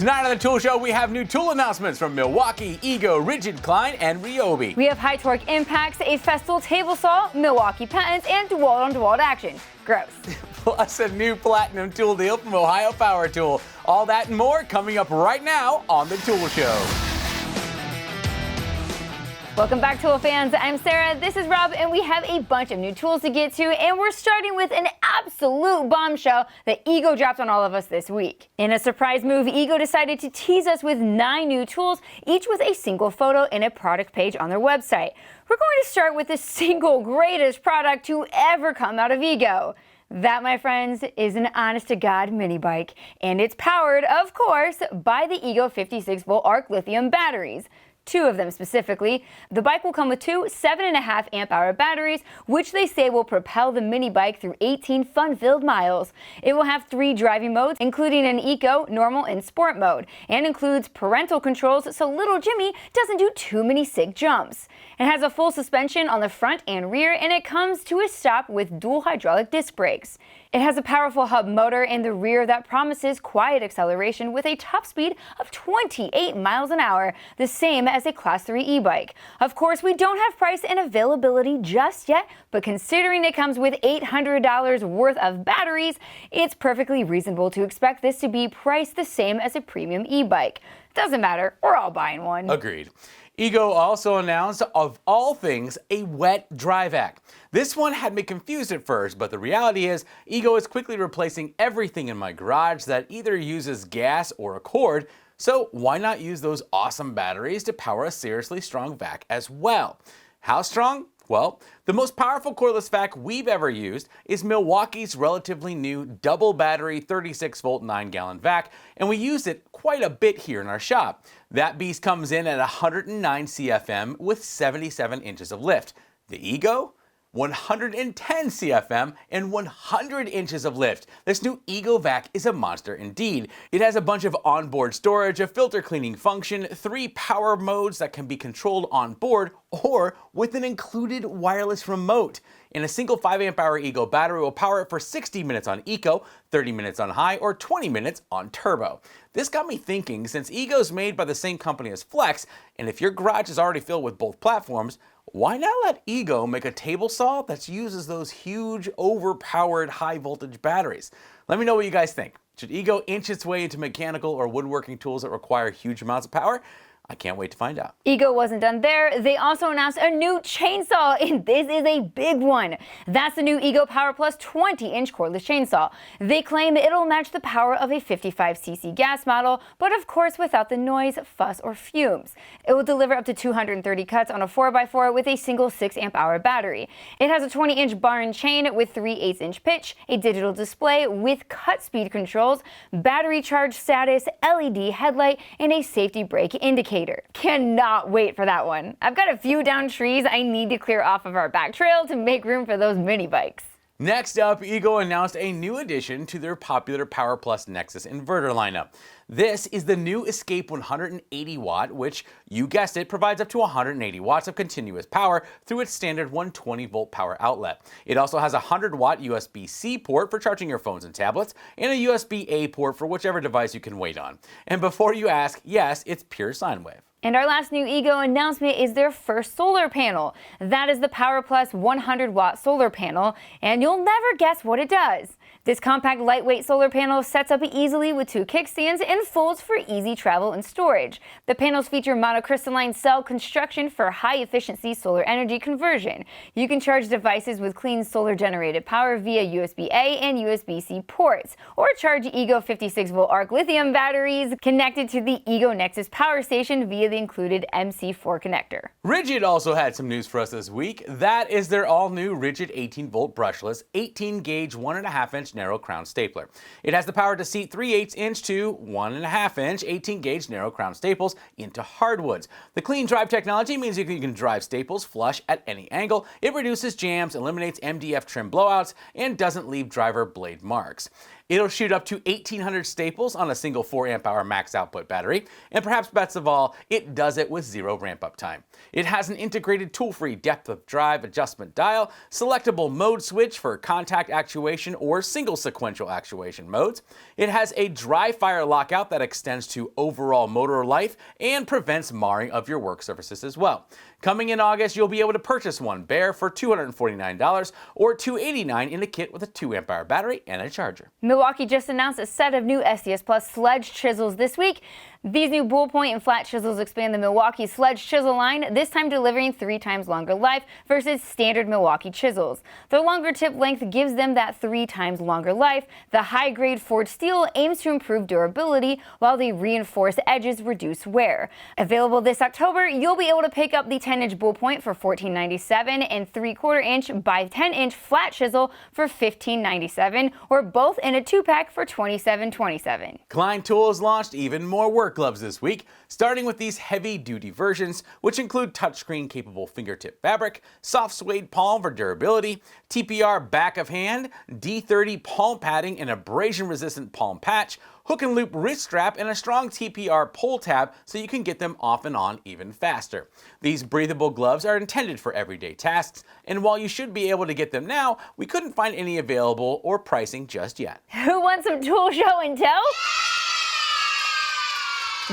Tonight on the Tool Show, we have new tool announcements from Milwaukee, Ego, Ridgid, Klein, and RYOBI. We have high torque impacts, a Festool table saw, Milwaukee patents, and DeWalt on DeWalt action. Gross. Plus a new platinum tool deal from Ohio Power Tool. All that and more coming up right now on the Tool Show. Welcome back, Tool fans. I'm Sarah, this is Rob, and we have a bunch of new tools to get to, and we're starting with an absolute bombshell that Ego dropped on all of us this week. In a surprise move, Ego decided to tease us with 9 new tools, each with a single photo and a product page on their website. We're going to start with the single greatest product to ever come out of Ego. That, my friends, is an honest-to-God mini bike, and it's powered, of course, by the Ego 56-volt arc lithium batteries. 2 of them specifically. The bike will come with 2 7.5 amp-hour batteries, which they say will propel the mini bike through 18 fun-filled miles. It will have 3 driving modes, including an eco, normal, and sport mode, and includes parental controls so little Jimmy doesn't do too many sick jumps. It has a full suspension on the front and rear, and it comes to a stop with dual hydraulic disc brakes. It has a powerful hub motor in the rear that promises quiet acceleration with a top speed of 28 miles an hour, the same as a Class 3 e-bike. Of course, we don't have price and availability just yet, but considering it comes with $800 worth of batteries, it's perfectly reasonable to expect this to be priced the same as a premium e-bike. Doesn't matter, we're all buying one. Agreed. Ego also announced, of all things, a wet dry vac. This one had me confused at first, but the reality is Ego is quickly replacing everything in my garage that either uses gas or a cord, so why not use those awesome batteries to power a seriously strong vac as well? How strong? Well, the most powerful cordless vac we've ever used is Milwaukee's relatively new double battery 36-volt 9-gallon vac, and we used it quite a bit here in our shop. That beast comes in at 109 CFM with 77 inches of lift. The Ego? 110 CFM and 100 inches of lift. This new Ego vac is a monster indeed. It has a bunch of onboard storage, a filter cleaning function, 3 power modes that can be controlled on board or with an included wireless remote. And a single 5 amp-hour Ego battery will power it for 60 minutes on Eco, 30 minutes on High, or 20 minutes on Turbo. This got me thinking, since Ego's made by the same company as Flex, and if your garage is already filled with both platforms, why not let Ego make a table saw that uses those huge, overpowered, high-voltage batteries? Let me know what you guys think. Should Ego inch its way into mechanical or woodworking tools that require huge amounts of power? I can't wait to find out. Ego wasn't done there. They also announced a new chainsaw, and this is a big one. That's the new Ego Power Plus 20-inch cordless chainsaw. They claim it'll match the power of a 55cc gas model, but of course without the noise, fuss, or fumes. It will deliver up to 230 cuts on a 4x4 with a single 6 amp-hour battery. It has a 20-inch bar and chain with 3/8-inch pitch, a digital display with cut speed controls, battery charge status, LED headlight, and a safety brake indicator. Cannot wait for that one. I've got a few down trees I need to clear off of our back trail to make room for those mini bikes. Next up, Ego announced a new addition to their popular Power Plus Nexus inverter lineup. This is the new Escape 180 watt, which, you guessed it, provides up to 180 watts of continuous power through its standard 120 volt power outlet. It also has a 100 watt USB-C port for charging your phones and tablets, and a USB-A port for whichever device you can wait on. And before you ask, yes, it's pure sine wave. And our last new Ego announcement is their first solar panel. That is the Power Plus 100 watt solar panel, and you'll never guess what it does. This compact lightweight solar panel sets up easily with 2 kickstands and folds for easy travel and storage. The panels feature monocrystalline cell construction for high efficiency solar energy conversion. You can charge devices with clean solar generated power via USB-A and USB-C ports, or charge Ego 56-volt arc lithium batteries connected to the Ego Nexus power station via the included MC4 connector. Ridgid also had some news for us this week. That is their all-new Ridgid 18-volt brushless, 18-gauge, 1.5-inch narrow crown stapler. It has the power to seat 3/8-inch to 1.5-inch 18-gauge narrow crown staples into hardwoods. The clean drive technology means you can drive staples flush at any angle. It reduces jams, eliminates MDF trim blowouts, and doesn't leave driver blade marks. It'll shoot up to 1800 staples on a single 4 amp hour max output battery, and perhaps best of all, it does it with zero ramp up time. It has an integrated tool-free depth of drive adjustment dial, selectable mode switch for contact actuation or single sequential actuation modes. It has a dry fire lockout that extends to overall motor life and prevents marring of your work surfaces as well. Coming in August, you'll be able to purchase one bare for $249 or $289 in a kit with a 2 amp hour battery and a charger. Milwaukee just announced a set of new SDS Plus sledge chisels this week. These new bull point and flat chisels expand the Milwaukee sledge chisel line, this time delivering 3 times longer life versus standard Milwaukee chisels. Their longer tip length gives them that 3 times longer life. The high-grade forged steel aims to improve durability, while the reinforced edges reduce wear. Available this October, you'll be able to pick up the 10-inch bull point for $14.97 and 3/4 inch by 10-inch flat chisel for $15.97, or both in a 2-pack for $27.27. Klein Tools launched even more work gloves this week, starting with these heavy-duty versions, which include touchscreen-capable fingertip fabric, soft suede palm for durability, TPR back of hand, D30 palm padding, and abrasion-resistant palm patch, hook and loop wrist strap, and a strong TPR pull tab so you can get them off and on even faster. These breathable gloves are intended for everyday tasks, and while you should be able to get them now, we couldn't find any available or pricing just yet. Who wants some tool show and tell?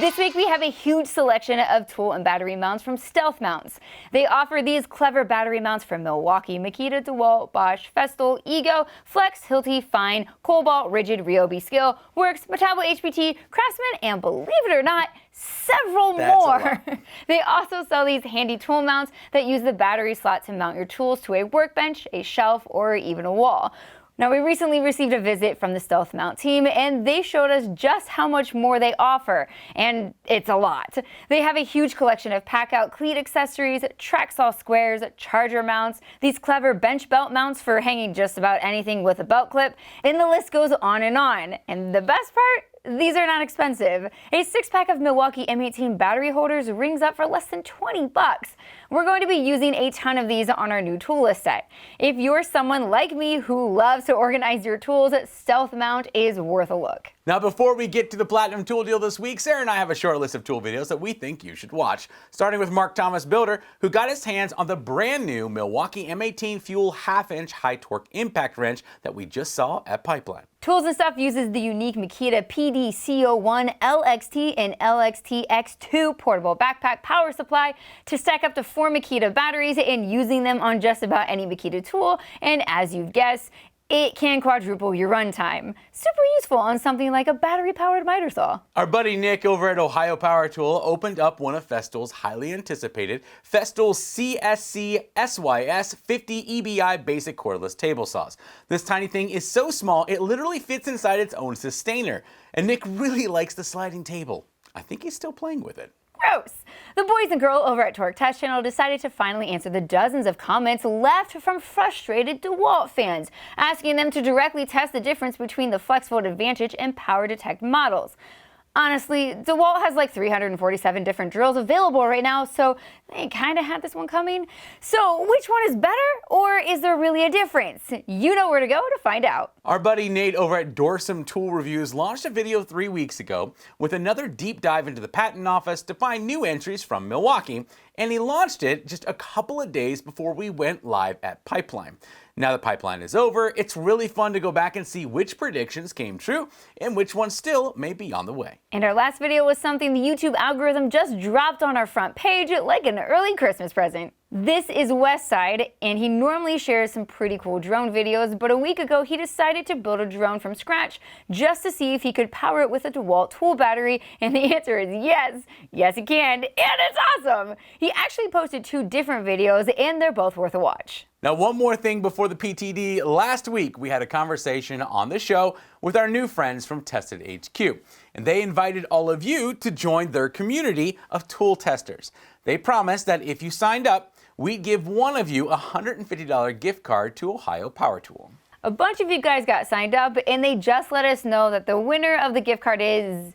This week we have a huge selection of tool and battery mounts from Stealth Mounts. They offer these clever battery mounts from Milwaukee, Makita, DeWalt, Bosch, Festool, Ego, Flex, Hilti, Fine, Cobalt, Ridgid, RYOBI, Skill, Works, Metabo, HPT, Craftsman, and believe it or not, several more. They also sell these handy tool mounts that use the battery slot to mount your tools to a workbench, a shelf, or even a wall. Now, we recently received a visit from the Stealth Mount team, and they showed us just how much more they offer, and it's a lot. They have a huge collection of pack-out cleat accessories, track saw squares, charger mounts, these clever bench belt mounts for hanging just about anything with a belt clip, and the list goes on. And the best part? These are not expensive. A 6-pack of Milwaukee M18 battery holders rings up for less than 20 bucks. We're going to be using a ton of these on our new tool list set. If you're someone like me who loves to organize your tools, Stealth Mount is worth a look. Now, before we get to the Platinum Tool Deal this week, Sarah and I have a short list of tool videos that we think you should watch, starting with Mark Thomas Builder, who got his hands on the brand new Milwaukee M18 Fuel 1/2-inch high-torque impact wrench that we just saw at Pipeline. Tools and Stuff uses the unique Makita PD-CO1 LXT and LXT-X2 portable backpack power supply to stack up to 4 Makita batteries, and using them on just about any Makita tool, and as you'd guess, it can quadruple your runtime. Super useful on something like a battery-powered miter saw. Our buddy Nick over at Ohio Power Tool opened up one of Festool's highly anticipated Festool CS50ebi basic cordless table saws. This tiny thing is so small it literally fits inside its own sustainer, and Nick really likes the sliding table. I think he's still playing with it. Gross! The boys and girl over at Torque Test Channel decided to finally answer the dozens of comments left from frustrated DeWalt fans, asking them to directly test the difference between the FlexVolt Advantage and Power Detect models. Honestly, DeWalt has like 347 different drills available right now, so they kind of had this one coming. So which one is better, or is there really a difference? You know where to go to find out. Our buddy Nate over at Dorsum Tool Reviews launched a video 3 weeks ago with another deep dive into the patent office to find new entries from Milwaukee, and he launched it just a couple of days before we went live at Pipeline. Now that Pipeline is over, it's really fun to go back and see which predictions came true and which ones still may be on the way. And our last video was something the YouTube algorithm just dropped on our front page like an early Christmas present. This is Westside, and he normally shares some pretty cool drone videos, but a week ago he decided to build a drone from scratch just to see if he could power it with a DeWalt tool battery, and the answer is yes. Yes, he can, and it's awesome! He actually posted 2 different videos, and they're both worth a watch. Now, one more thing before the PTD. Last week, we had a conversation on the show with our new friends from Tested HQ, and they invited all of you to join their community of tool testers. They promised that if you signed up, we'd give one of you a $150 gift card to Ohio Power Tool. A bunch of you guys got signed up, and they just let us know that the winner of the gift card is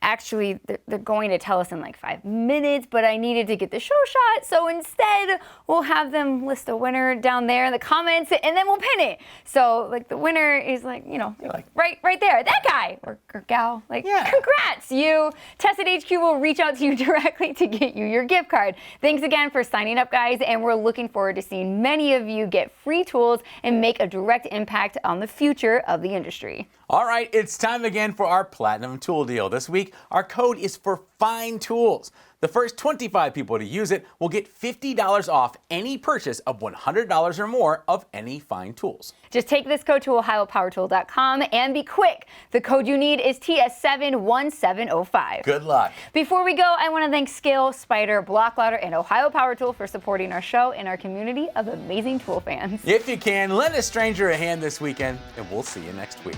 actually, they're going to tell us in like 5 minutes, but I needed to get the show shot. So instead, we'll have them list a winner down there in the comments, and then we'll pin it. So like the winner is like, you know, right there, that guy or gal. Like, congrats, you. Tested HQ will reach out to you directly to get you your gift card. Thanks again for signing up, guys, and we're looking forward to seeing many of you get free tools and make a direct impact on the future of the industry. All right, it's time again for our Platinum Tool Deal. This week, our code is for Fine Tools. The first 25 people to use it will get $50 off any purchase of $100 or more of any Fine Tools. Just take this code to ohiopowertool.com and be quick. The code you need is TS71705. Good luck. Before we go, I want to thank Scale, Spider, Block Louder, and Ohio Power Tool for supporting our show and our community of amazing tool fans. If you can, lend a stranger a hand this weekend, and we'll see you next week.